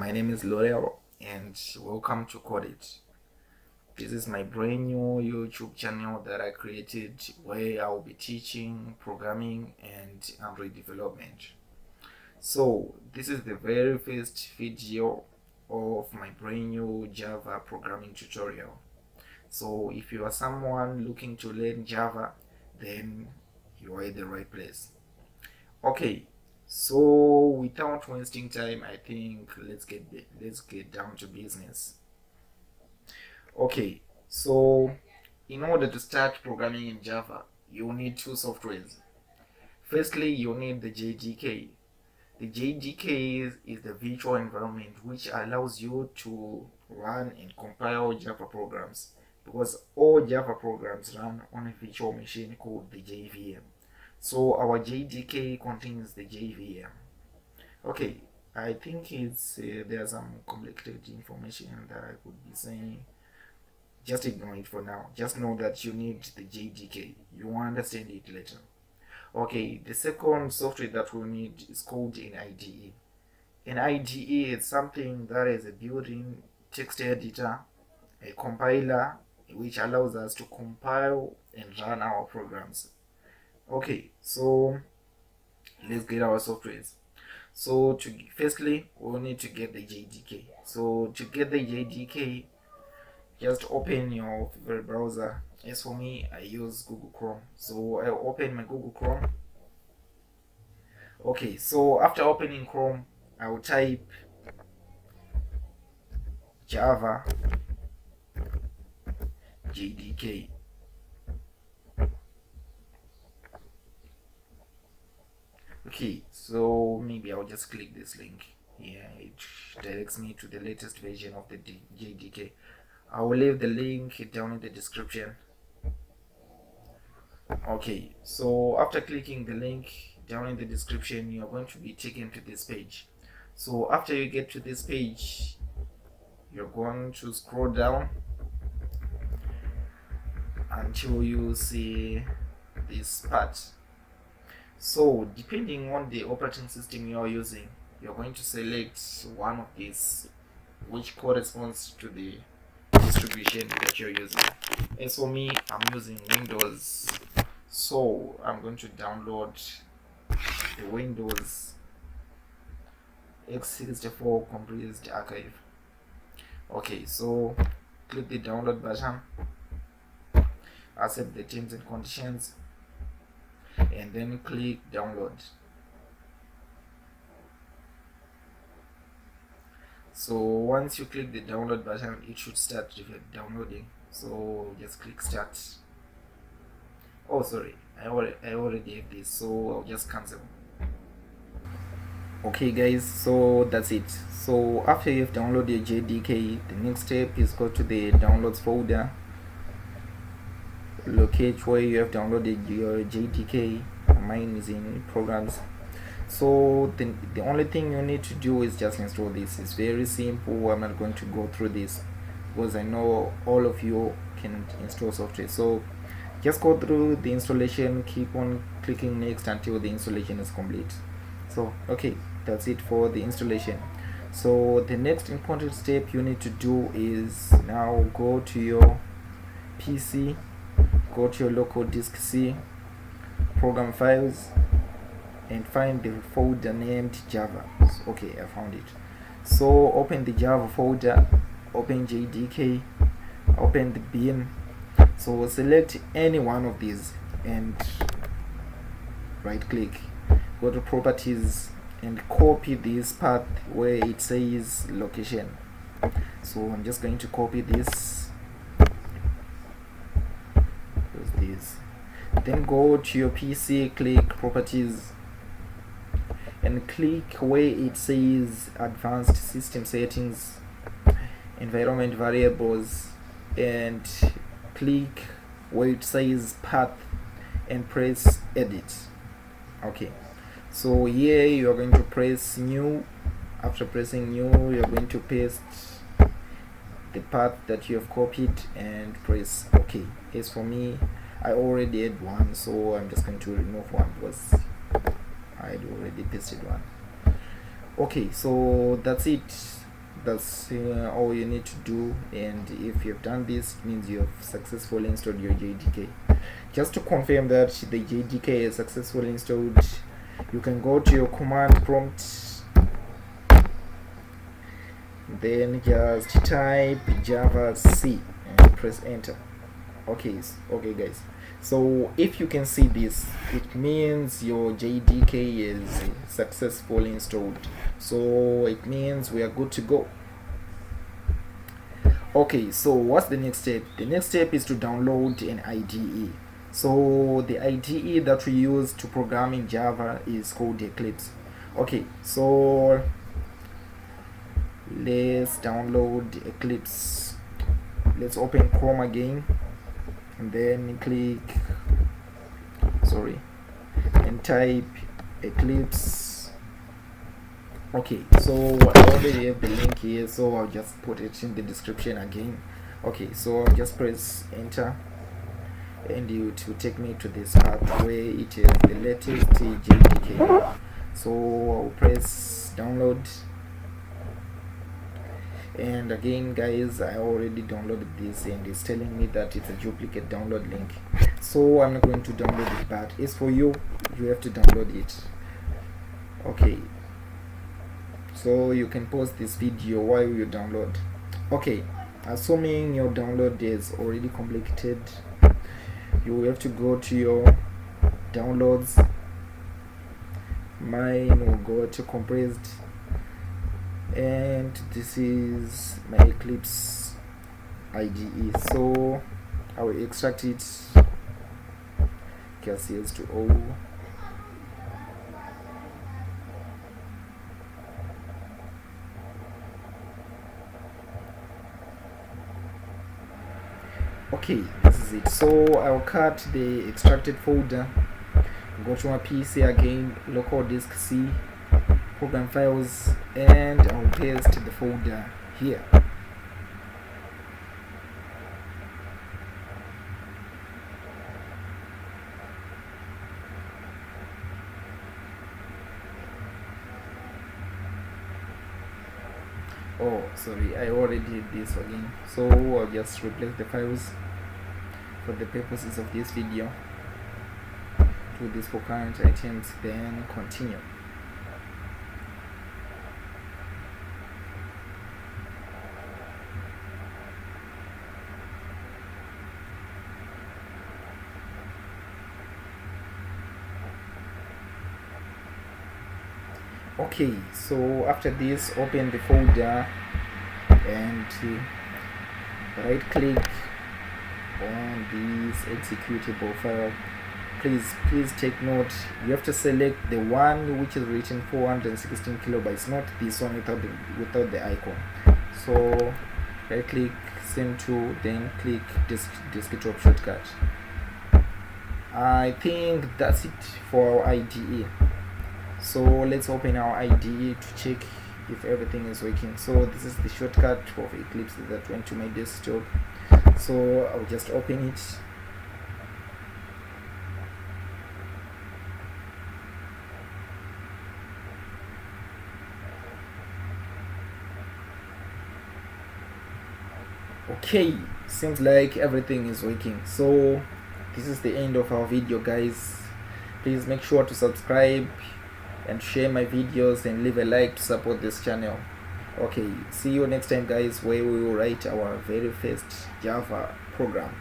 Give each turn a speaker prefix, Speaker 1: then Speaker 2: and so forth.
Speaker 1: My name is L'Oreal and welcome to Code It. This is my brand new YouTube channel that I created where I will be teaching programming and Android development. So this is the very first video of my brand new Java programming tutorial. So if you are someone looking to learn Java, then you are at the right place. Okay, so without wasting time, I think let's get down to business. Okay, so in order to start programming in Java, you need two softwares. Firstly, you need the JDK. The JDK is the virtual environment which allows you to run and compile Java programs, because all Java programs run on a virtual machine called the JVM. So our JDK contains the JVM. Okay, I think there's some complicated information that I could be saying. Just ignore it for now. Just know that you need the JDK. You will understand it later. Okay, the second software that we need is called an IDE. An IDE is something that is a built-in text editor, a compiler, which allows us to compile and run our programs. Okay, so let's get our softwares. So firstly, we'll need to get the JDK. So to get the JDK, just open your favorite browser. As for me, I use Google Chrome. So I'll open my Google Chrome. Okay, so after opening Chrome, I will type Java JDK. Okay, so maybe I'll just click this link. Yeah, it directs me to the latest version of the JDK. I will leave the link down in the description. Okay, so after clicking the link down in the description, you are going to be taken to this page. So after you get to this page, you're going to scroll down until you see this part. So depending on the operating system you are using, you're going to select one of these which corresponds to the distribution that you're using. As for me, I'm using Windows, so I'm going to download the Windows x64 compressed archive. Okay, so click the download button, accept the terms and conditions, and then click download. So once you click the download button, it should start downloading. So just click start. Oh sorry, I already have this, so I'll just cancel. Okay guys, so that's it. So after you've downloaded JDK, the next step is go to the downloads folder, locate where you have downloaded your JDK. Mine is in programs. So the only thing you need to do is just install this. It's very simple. I'm not going to go through this because I know all of you can install software. So just go through the installation, keep on clicking next until the installation is complete. So okay, that's it for the installation. So the next important step you need to do is now go to your PC, go to your local disk C, program files, and find the folder named Java. Okay, I found it. So open the Java folder, open JDK, open the bin. So select any one of these and right click, go to properties and copy this path where it says location. So I'm just going to copy this, then go to your PC, click properties and click where it says advanced system settings, environment variables, and click where it says path and press edit. Okay, so here you are going to press new. After pressing new, you're going to paste the path that you have copied and press OK. As for me, I already had one, so I'm just going to remove one because I had already pasted one. Okay, so that's it. That's all you need to do, and if you've done this, it means you have successfully installed your JDK. Just to confirm that the JDK is successfully installed, you can go to your command prompt, then just type Java C and press enter. Okay guys, so if you can see this, it means your JDK is successfully installed, so it means we are good to go. Okay, so what's the next step? The next step is to download an IDE. So the IDE that we use to program in Java is called Eclipse. Okay, so let's download Eclipse. Let's open Chrome again, and then click and type Eclipse. Okay, so I already have the link here, so I'll just put it in the description again. Okay, so I'll just press enter, and it will take me to this part where it is the latest JDK. So I'll press download, and again guys, I already downloaded this and it's telling me that it's a duplicate download link, so I'm not going to download it, but it's for you, you have to download it. Okay, so you can pause this video while you download. Okay, assuming your download is already completed, you have to go to your downloads. Mine will go to compressed, and this is my Eclipse IDE, so I will extract it, CS to O. Okay, this is it. So I'll cut the extracted folder, go to my PC again, local disk C, program files, and I'll paste the folder here. Oh, sorry, I already did this again, so I'll just replace the files for the purposes of this video. Do this for current items, then continue. Okay, so after this, open the folder and right click on this executable file. Please take note, you have to select the one which is written 416 kilobytes, not this one without the icon. So right click, send to, then click desktop shortcut. I think that's it for our IDE. So let's open our IDE to check if everything is working. So this is the shortcut of Eclipse that went to my desktop, so I'll just open it. Okay, seems like everything is working. So this is the end of our video, guys. Please make sure to subscribe and share my videos and leave a like to support this channel. Okay, see you next time guys, where we will write our very first Java program.